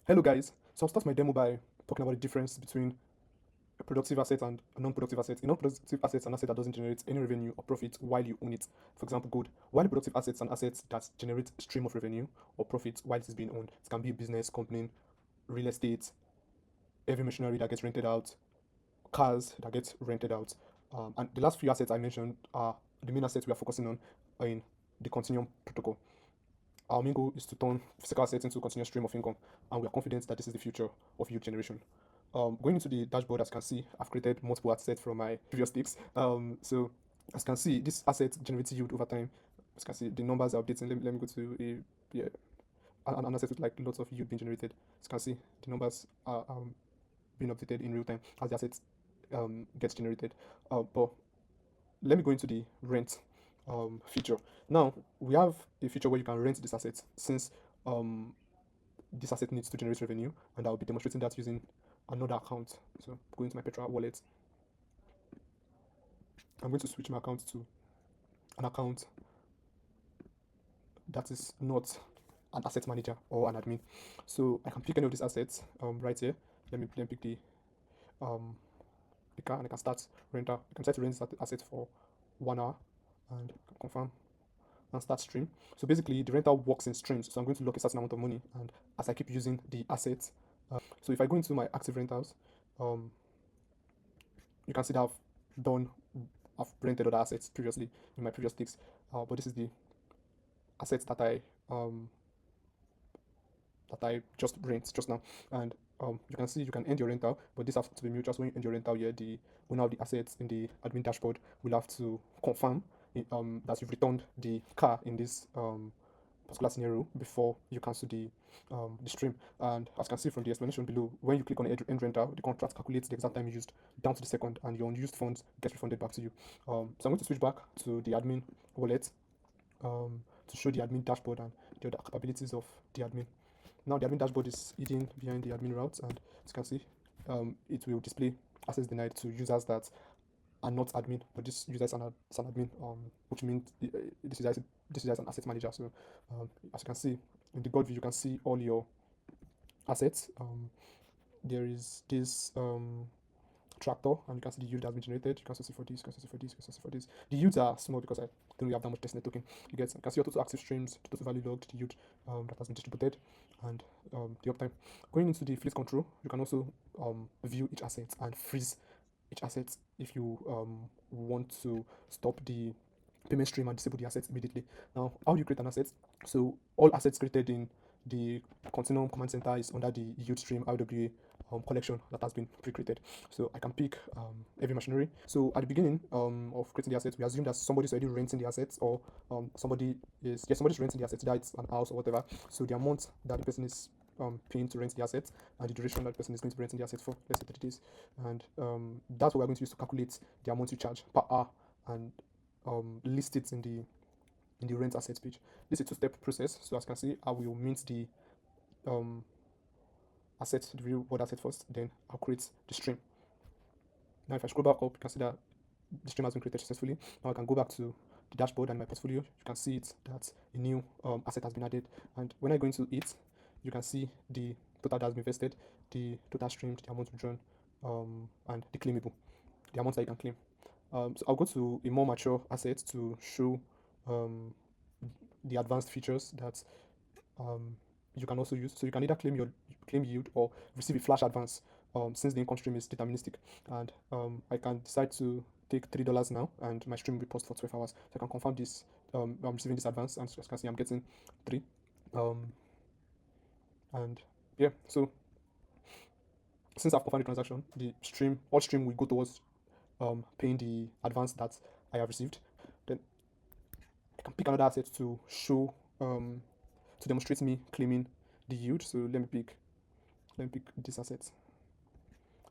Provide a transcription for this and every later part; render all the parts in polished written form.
Hello guys, so I'll start my demo by talking about the difference between a productive asset and a non-productive asset. A non-productive asset is an asset that doesn't generate any revenue or profit while you own it. For example, gold. While a productive assets are assets that generate stream of revenue or profit while it is being owned. It can be a business, company, real estate, heavy machinery that gets rented out, cars that get rented out. And the last few assets I mentioned are the main assets we are focusing on in the Continuum protocol. Our main goal is to turn physical assets into a continuous stream of income, and we are confident that this is the future of yield generation. Going into the dashboard, as you can see, I've created multiple assets from my previous ticks. So as you can see, this asset generates yield over time. As you can see, the numbers are updating. Let me go to yeah, an asset with like lots of yield being generated. As you can see, the numbers are being updated in real time as the asset gets generated. But let me go into the rent feature. Now we have a feature where you can rent this asset since um, this asset needs to generate revenue, and I'll be demonstrating that using another account. So going to my Petra wallet, I'm going to switch my account to an account that is not an asset manager or an admin. So I can pick any of these assets right here. Let me pick um, the car, and I can start renter. I can start to rent this asset for 1 hour and confirm and start stream. So basically the rental works in streams. So I'm going to lock a certain amount of money, and as I keep using the assets, so if I go into my active rentals, um, you can see that I've rented other assets previously in my previous ticks, but this is the assets um that I just rent just now, and you can see you can end your rental, but this has to be mute. Just when you end your rental here, the owner of the assets in the admin dashboard will have to confirm that you've returned the car in this particular scenario before you cancel the stream. And as you can see from the explanation below, when you click on end rental, the contract calculates the exact time you used down to the second, and your unused funds get refunded back to you. So I'm going to switch back to the admin wallet to show the admin dashboard and the other capabilities of the admin. Now the admin dashboard is hidden behind the admin routes, and as you can see, it will display access denied to users that are not admin, but this user is an admin, which means this user is an asset manager. So as you can see in the god view, you can see all your assets. There is this tractor, and you can see the yield that has been generated. You can also see for this, you can also see for this, you can also see for this. The yields are small because I don't really have that much testnet token. You can see your total active streams, the total value logged, the yield that has been distributed, and the uptime. Going into the fleet control, you can also view each asset and freeze each asset if you want to stop the payment stream and disable the assets immediately. Now, how do you create an asset? So all assets created in the Continuum command center is under the yield stream RWA collection that has been pre-created. So I can pick heavy machinery. So at the beginning of creating the assets, we assume that somebody's already renting the assets, or somebody's renting the assets, that it's an house or whatever. So the amount that the person is paying to rent the assets, and the duration that the person is going to be renting the assets for, let's say 30 days. And that's what we're going to use to calculate the amount you charge per hour, and list it in the rent assets page. This is a two-step process. So as you can see, I will mint the asset, the real world asset first, then I'll create the stream. Now if I scroll back up, you can see that the stream has been created successfully. Now I can go back to the dashboard and my portfolio. You can see it that a new asset has been added, and when I go into it, you can see the total that has been invested, the total streamed, the amount withdrawn, and the claimable, the amount that you can claim. So I'll go to a more mature asset to show the advanced features that you can also use. So you can either claim yield or receive a flash advance, since the income stream is deterministic. And I can decide to take $3 now, and my stream will be paused for 12 hours. So I can confirm this. I'm receiving this advance, and as you can see, I'm getting 3. And yeah, so since I've confirmed the transaction, all stream will go towards paying the advance that I have received. Then I can pick another asset to show to demonstrate me claiming the yield. So let me pick this asset.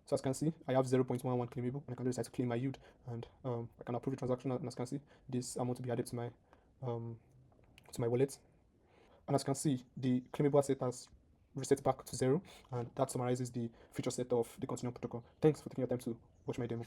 So as you can see, I have 0.11 claimable, and I can decide to claim my yield, and I can approve the transaction, and as you can see, this amount will be added to my wallet. And as you can see, the claimable asset has reset back to 0, and that summarizes the feature set of the Continuum protocol. Thanks for taking your time to watch my demo.